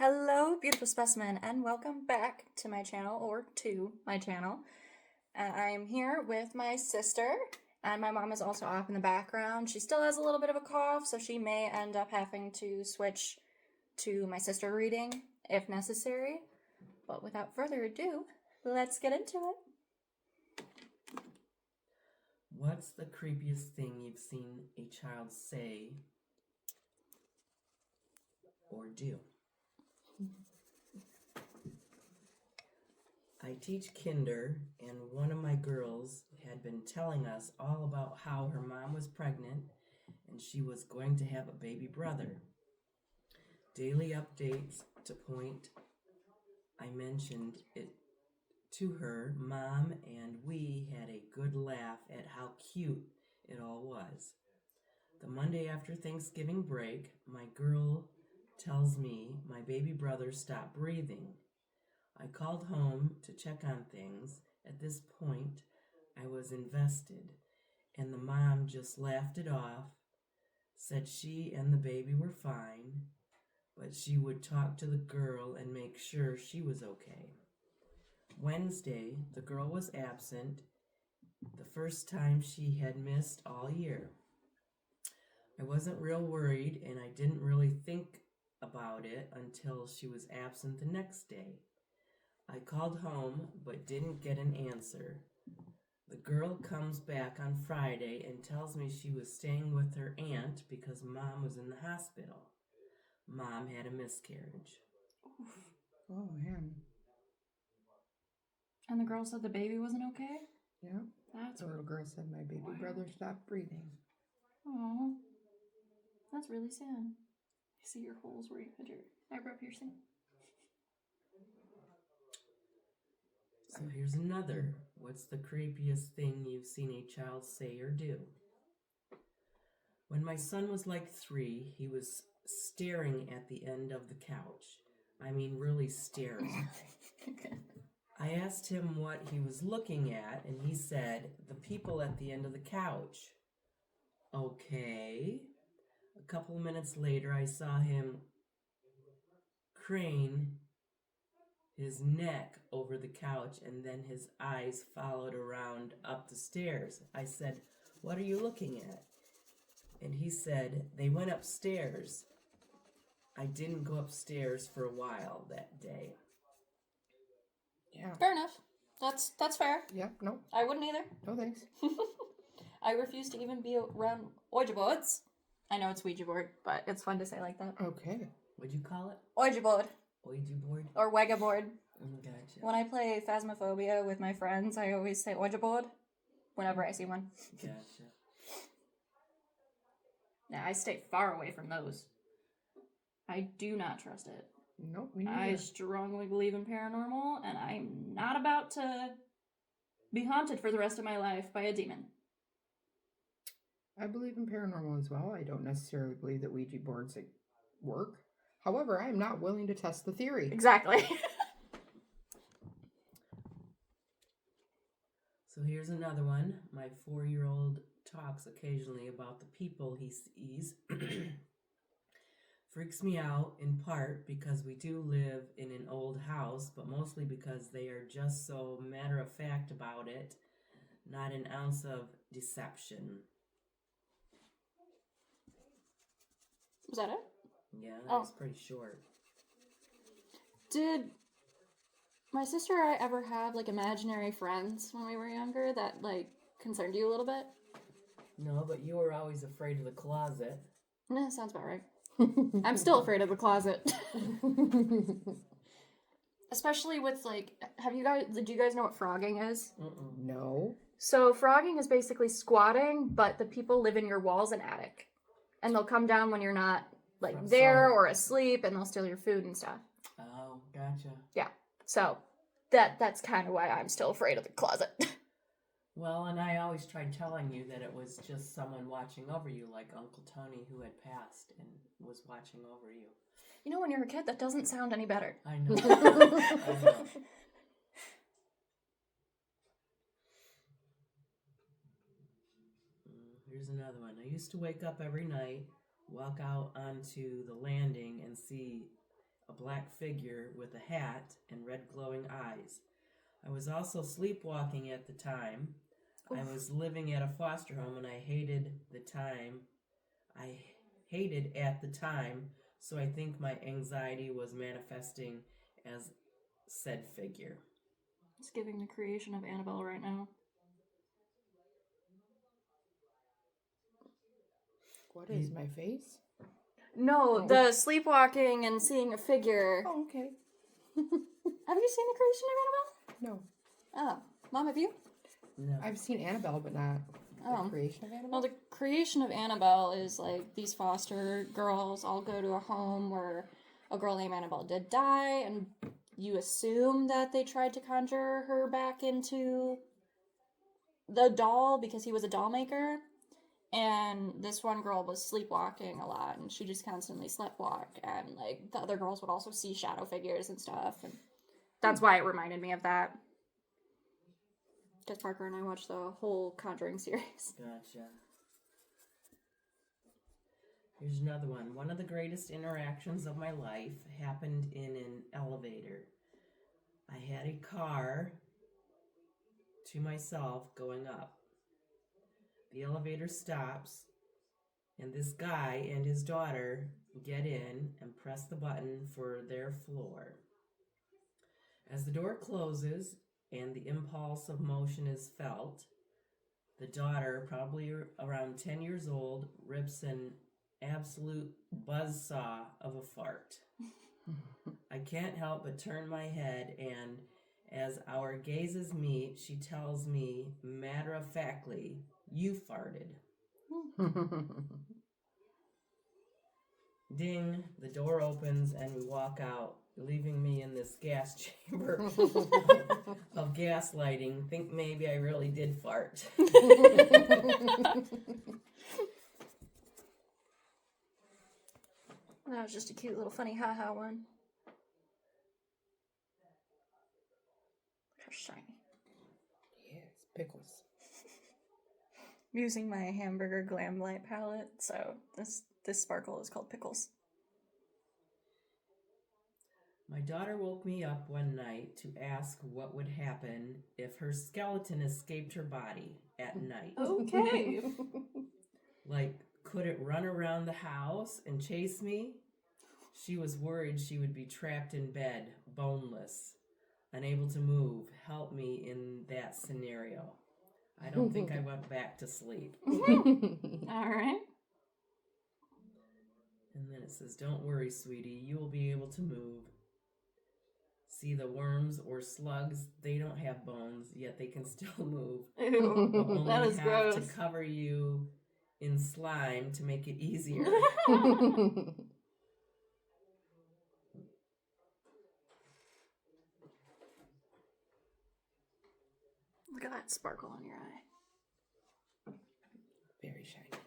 Hello, beautiful specimen, and welcome back to my channel, or to my channel. I'm here with my sister, and my mom is also off in the background. She still has a little bit of a cough, so she may end up having to switch to my sister reading if necessary. But without further ado, let's get into it. What's the creepiest thing you've seen a child say or do? I teach kinder, and one of my girls had been telling us all about how her mom was pregnant and she was going to have a baby brother. Daily updates to point I mentioned it to her mom, and we had a good laugh at how cute it all was. The Monday after Thanksgiving break, my girl tells me my baby brother stopped breathing. I called home to check on things. At this point, I was invested, and the mom just laughed it off, said she and the baby were fine, but she would talk to the girl and make sure she was okay. Wednesday, the girl was absent, the first time she had missed all year. I wasn't real worried, and I didn't really think about it until she was absent the next day. I called home, but didn't get an answer. The girl comes back on Friday and tells me she was staying with her aunt because Mom was in the hospital. Mom had a miscarriage. Oh, man. And the girl said the baby wasn't okay? Yeah. That's The little girl said my baby brother stopped breathing. Aww. That's really sad. I see your holes where you had your eyebrow piercing. So here's another. What's the creepiest thing you've seen a child say or do? When my son was like 3, he was staring at the end of the couch. I mean, really staring. Okay. I asked him what he was looking at, and he said, the people at the end of the couch. Okay. A couple of minutes later, I saw him crane his neck over the couch, and then his eyes followed around up the stairs. I said, what are you looking at? And he said, they went upstairs. I didn't go upstairs for a while that day. Yeah. Fair enough. That's fair. Yeah, no. I wouldn't either. No thanks. I refuse to even be around Ouija boards. I know it's Ouija board, but it's fun to say like that. Okay. What'd you call it? Ouija board. Ouija board? Or Wega board. Gotcha. When I play Phasmophobia with my friends, I always say Ouija board whenever I see one. Gotcha. Now, I stay far away from those. I do not trust it. Nope, me I neither. strongly believe in paranormal, and I'm not about to be haunted for the rest of my life by a demon. I believe in paranormal as well. I don't necessarily believe that Ouija boards work. However, I am not willing to test the theory. Exactly. So here's another one. My 4-year-old talks occasionally about the people he sees. Freaks me out in part because we do live in an old house, but mostly because they are just so matter-of-fact about it. Not an ounce of deception. Was that it? Yeah, that was pretty short. Did my sister or I ever have, like, imaginary friends when we were younger that, like, concerned you a little bit? No, but you were always afraid of the closet. Nah, sounds about right. I'm still afraid of the closet. Especially with, like, did you guys know what frogging is? No. So frogging is basically squatting, but the people live in your walls and attic. And they'll come down when you're not, like, there or asleep, and they'll steal your food and stuff. Oh, gotcha. Yeah. So that's kind of why I'm still afraid of the closet. Well, and I always tried telling you that it was just someone watching over you, like Uncle Tony, who had passed and was watching over you. You know, when you're a kid, that doesn't sound any better. I know. I know. Here's another one. I used to wake up every night, walk out onto the landing, and see a black figure with a hat and red glowing eyes. I was also sleepwalking at the time. Oof. I was living at a foster home and I hated at the time, so I think my anxiety was manifesting as said figure. It's giving the creation of Annabelle right now. What is my face? No, Oh. the sleepwalking and seeing a figure. Oh, okay. Have you seen the creation of Annabelle? No. Oh, Mom, have you? No. I've seen Annabelle, but not Oh. the creation of Annabelle. Well, the creation of Annabelle is like these foster girls all go to a home where a girl named Annabelle did die, and you assume that they tried to conjure her back into the doll because he was a doll maker. And this one girl was sleepwalking a lot, and she just constantly sleptwalk, and like the other girls would also see shadow figures and stuff, and that's why it reminded me of that. Because Parker and I watched the whole Conjuring series. Gotcha. Here's another one. One of the greatest interactions of my life happened in an elevator. I had a car to myself going up. The elevator stops, and this guy and his daughter get in and press the button for their floor. As the door closes and the impulse of motion is felt, the daughter, probably around 10 years old, rips an absolute buzzsaw of a fart. I can't help but turn my head, and as our gazes meet, she tells me matter-of-factly, "You farted." Ding, the door opens and we walk out, leaving me in this gas chamber of gaslighting. Think maybe I really did fart. That was just a cute little funny haha one. How shiny. Yes, pickles. I'm using my hamburger glam light palette, so this sparkle is called Pickles. My daughter woke me up one night to ask what would happen if her skeleton escaped her body at night. Okay. Like, could it run around the house and chase me? She was worried she would be trapped in bed, boneless, unable to move. Help me in that scenario. I don't think I went back to sleep. All right. And then it says, don't worry, sweetie, you will be able to move. See, the worms or slugs, they don't have bones, yet they can still move. Ew, We'll only that is have gross. to cover you in slime to make it easier. Look at that sparkle on your eye. Very shiny.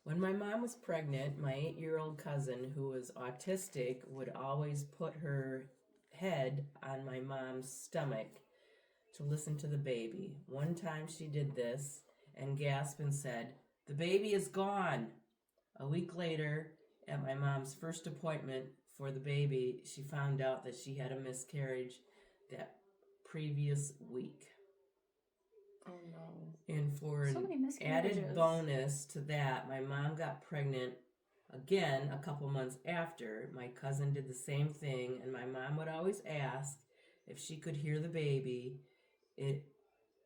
When my mom was pregnant, my 8-year-old cousin, who was autistic, would always put her head on my mom's stomach to listen to the baby. One time she did this and gasped and said, "The baby is gone." A week later, at my mom's first appointment for the baby, she found out that she had a miscarriage that previous week. Oh no. And for So many an miscarriages. added bonus to that, my mom got pregnant again a couple months after. My cousin did the same thing, and my mom would always ask if she could hear the baby. It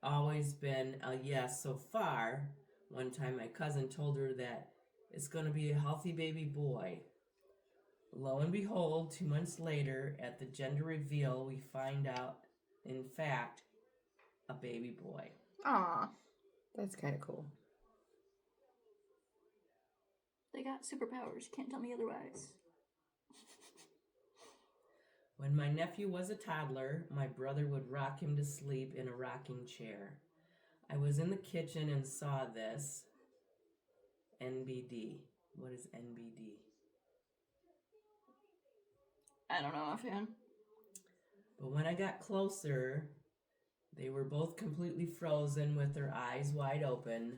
always been a yes so far. One time my cousin told her that it's going to be a healthy baby boy. Lo and behold, 2 months later, at the gender reveal, we find out, in fact, a baby boy. Aw. That's kind of cool. They got superpowers. You can't tell me otherwise. When my nephew was a toddler, my brother would rock him to sleep in a rocking chair. I was in the kitchen and saw this. NBD. What is NBD? I don't know offhand. But when I got closer, they were both completely frozen with their eyes wide open.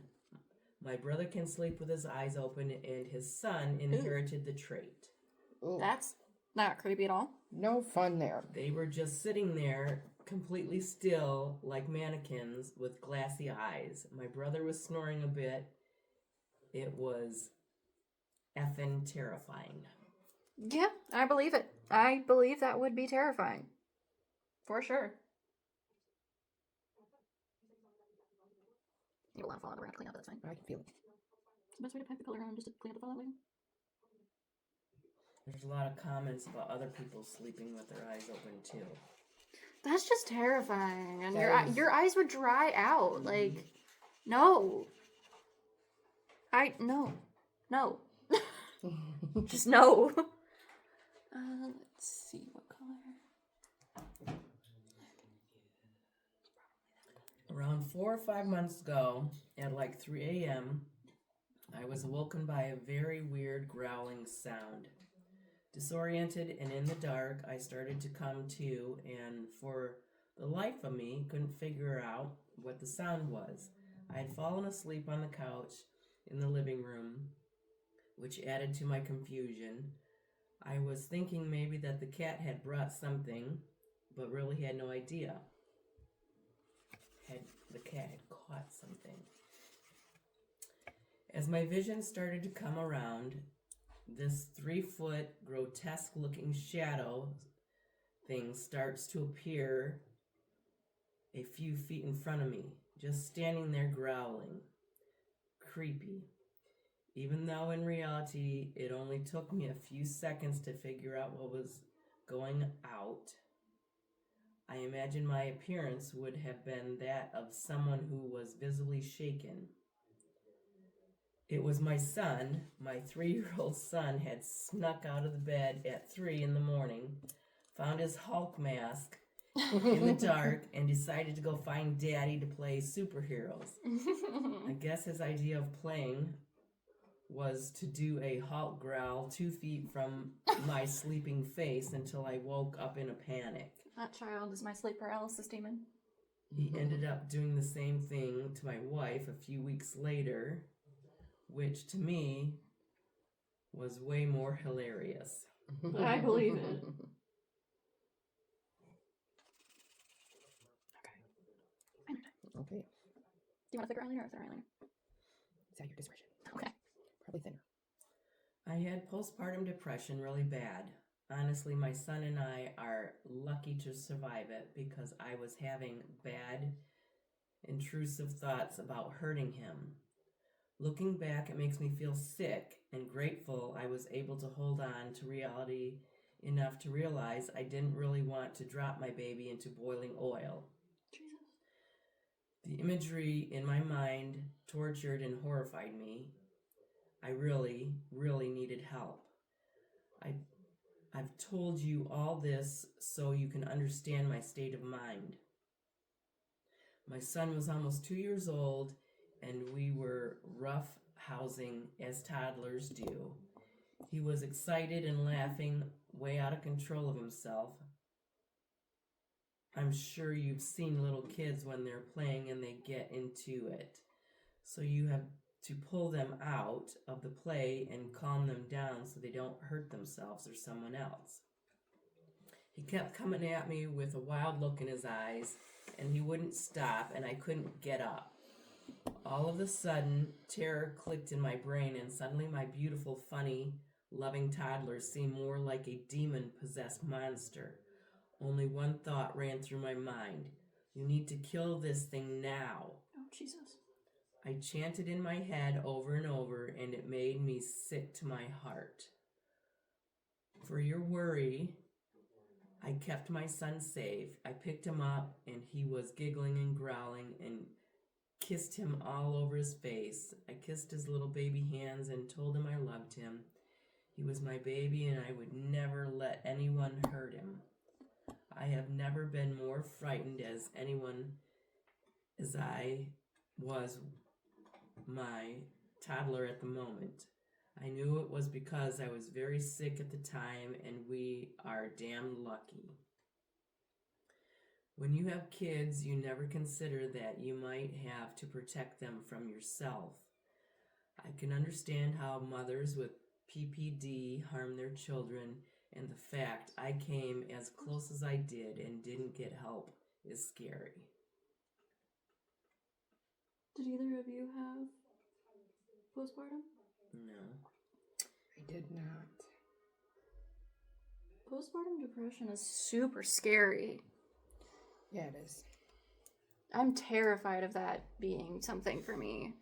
My brother can sleep with his eyes open, and his son inherited the trait. Ooh. That's Not creepy at all. No fun there. They were just sitting there, completely still, like mannequins, with glassy eyes. My brother was snoring a bit. It was effing terrifying. Yeah, I believe it. I believe that would be terrifying. For sure. You don't want to fall out. We're going to clean up. That's fine. I can feel it. It's the best way to pack the color on, just to clean up the fallout later. There's a lot of comments about other people sleeping with their eyes open too. That's just terrifying. And That is- your eyes would dry out. Like, no. No. No. Just no. Let's see what color. Around 4 or 5 months ago, at like 3 a.m., I was awoken by a very weird growling sound. Disoriented and in the dark, I started to come to, and for the life of me, couldn't figure out what the sound was. I had fallen asleep on the couch in the living room, which added to my confusion. I was thinking maybe that the cat had brought something, but really had no idea. The cat had caught something. As my vision started to come around, this 3-foot grotesque looking shadow thing starts to appear a few feet in front of me, just standing there growling. Creepy. Even though in reality it only took me a few seconds to figure out what was going out, I imagine my appearance would have been that of someone who was visibly shaken. It was my son. My 3-year-old son had snuck out of the bed at 3 in the morning, found his Hulk mask in the dark, and decided to go find Daddy to play superheroes. I guess his idea of playing was to do a Hulk growl 2 feet from my sleeping face until I woke up in a panic. That child is my sleep paralysis demon. He ended up doing the same thing to my wife a few weeks later, which to me was way more hilarious. I believe it. Okay. Do you want a thicker eyeliner or a thinner eyeliner? It's at your discretion. Okay. Probably thinner. I had postpartum depression really bad. Honestly, my son and I are lucky to survive it because I was having bad, intrusive thoughts about hurting him. Looking back, it makes me feel sick and grateful I was able to hold on to reality enough to realize I didn't really want to drop my baby into boiling oil. Jesus. The imagery in my mind tortured and horrified me. I really, really needed help. I've told you all this so you can understand my state of mind. My son was almost 2 years old, and we were rough housing as toddlers do. He was excited and laughing, way out of control of himself. I'm sure you've seen little kids when they're playing and they get into it. So you have to pull them out of the play and calm them down so they don't hurt themselves or someone else. He kept coming at me with a wild look in his eyes, and he wouldn't stop, and I couldn't get up. All of a sudden, terror clicked in my brain, and suddenly my beautiful, funny, loving toddler seemed more like a demon-possessed monster. Only one thought ran through my mind. You need to kill this thing now. Oh, Jesus. I chanted in my head over and over, and it made me sick to my heart. For your worry, I kept my son safe. I picked him up, and he was giggling and growling, and kissed him all over his face. I kissed his little baby hands and told him I loved him. He was my baby, and I would never let anyone hurt him. I have never been more frightened as I was my toddler at the moment. I knew it was because I was very sick at the time, and we are damn lucky. When you have kids, you never consider that you might have to protect them from yourself. I can understand how mothers with PPD harm their children And the fact I came as close as I did and didn't get help is scary. Did either of you have postpartum? No. I did not. Postpartum depression is super scary. Yeah, it is. I'm terrified of that being something for me.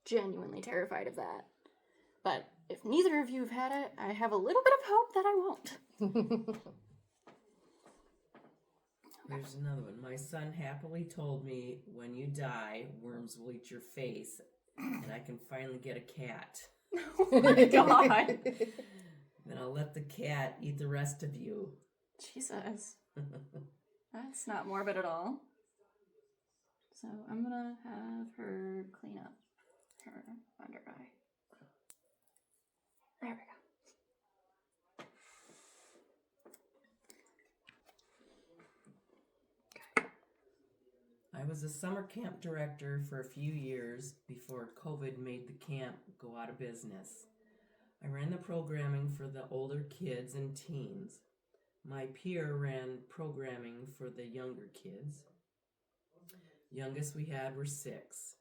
Genuinely terrified of that. But if neither of you have had it, I have a little bit of hope that I won't. Here's another one. My son happily told me, when you die, worms will eat your face, and I can finally get a cat. Oh my god. Then I'll let the cat eat the rest of you. Jesus. That's not morbid at all. So I'm gonna have her clean up her under eye. There we go. I was a summer camp director for a few years before COVID made the camp go out of business. I ran the programming for the older kids and teens. My peer ran programming for the younger kids. Youngest we had were 6.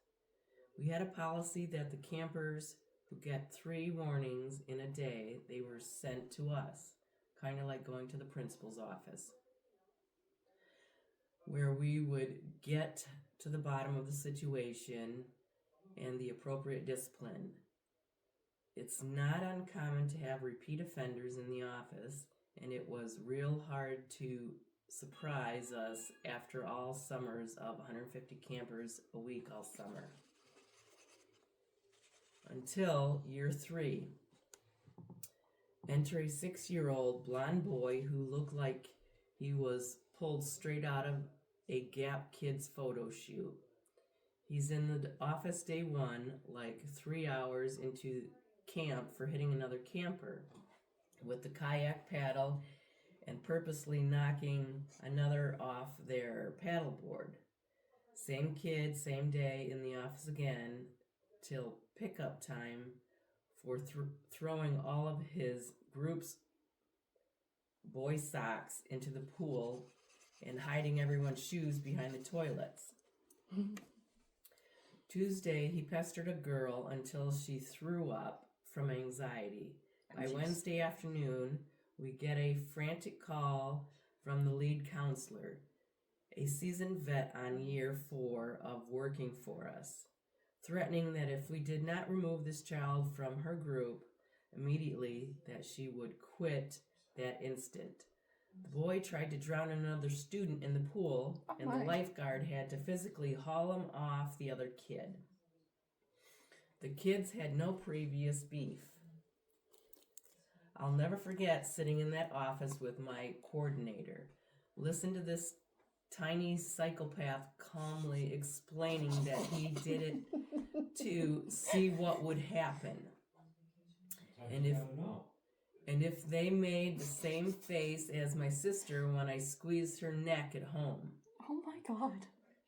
We had a policy that the campers who get 3 warnings in a day, they were sent to us, kind of like going to the principal's office, where we would get to the bottom of the situation and the appropriate discipline. It's not uncommon to have repeat offenders in the office, and it was real hard to surprise us after all summers of 150 campers a week all summer. Until year 3. Enter a 6-year-old blonde boy who looked like he was pulled straight out of a Gap Kids photo shoot. He's in the office day 1, like 3 hours into camp for hitting another camper with the kayak paddle and purposely knocking another off their paddleboard. Same kid, same day in the office again till pickup time for throwing all of his group's boy socks into the pool and hiding everyone's shoes behind the toilets. Tuesday, he pestered a girl until she threw up from anxiety. By Wednesday afternoon, we get a frantic call from the lead counselor, a seasoned vet on year 4 of working for us, threatening that if we did not remove this child from her group immediately, that she would quit that instant. The boy tried to drown another student in the pool, and the lifeguard had to physically haul him off the other kid. The kids had no previous beef. I'll never forget sitting in that office with my coordinator. Listen to this tiny psychopath calmly explaining that he did it to see what would happen. And if they made the same face as my sister when I squeezed her neck at home. Oh my god.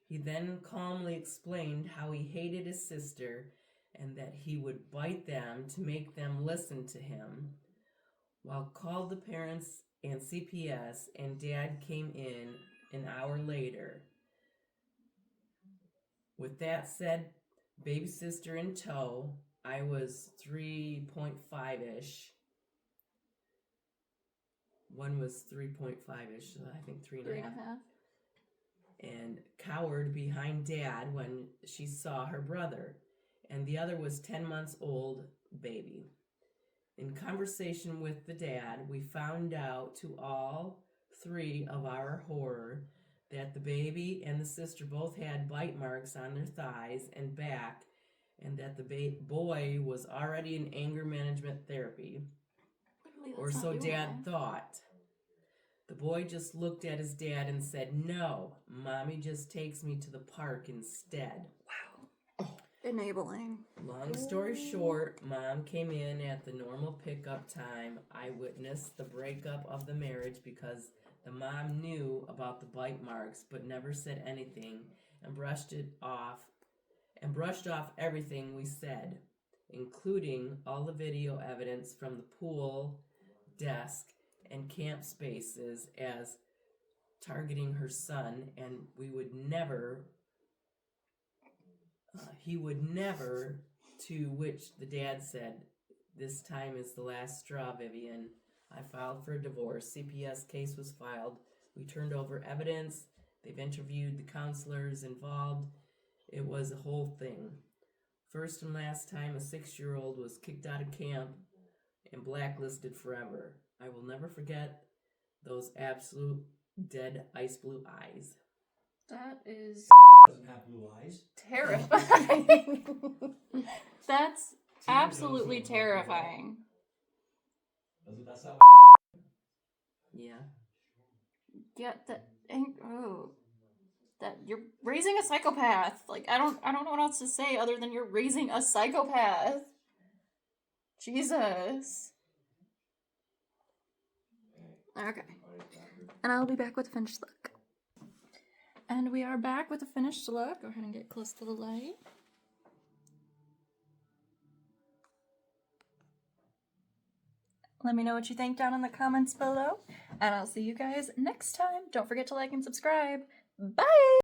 He then calmly explained how he hated his sister and that he would bite them to make them listen to him, while called the parents and CPS, and Dad came in an hour later. With that said, baby sister in tow, I was 3.5-ish. One was 3.5-ish, so I think 3.5. And cowered behind Dad when she saw her brother. And the other was 10 months old baby. In conversation with the dad, we found out to all 3 of our horror that the baby and the sister both had bite marks on their thighs and back, and that the boy was already in anger management therapy, or so Dad thought. The boy just looked at his dad and said, "No, Mommy just takes me to the park instead." Wow. Enabling. Long story short, Mom came in at the normal pickup time. I witnessed the breakup of the marriage because the mom knew about the bite marks but never said anything, and brushed off everything we said, including all the video evidence from the pool desk and camp spaces as targeting her son, and we would never, he would never, to which the dad said, "This time is the last straw, Vivian. I filed for a divorce. CPS case was filed. We turned over evidence. They've interviewed the counselors involved. It was a whole thing. First and last time a 6-year-old was kicked out of camp and blacklisted forever. I will never forget those absolute dead ice blue eyes." That is Doesn't have blue eyes. terrifying. That's absolutely knows what I'm talking about. terrifying. That's not. Yeah. Yeah, that you're raising a psychopath. Like I don't know what else to say other than you're raising a psychopath. Jesus. Okay. And I'll be back with a finished look. And we are back with a finished look. Go ahead and get close to the light. Let me know what you think down in the comments below. And I'll see you guys next time. Don't forget to like and subscribe. Bye!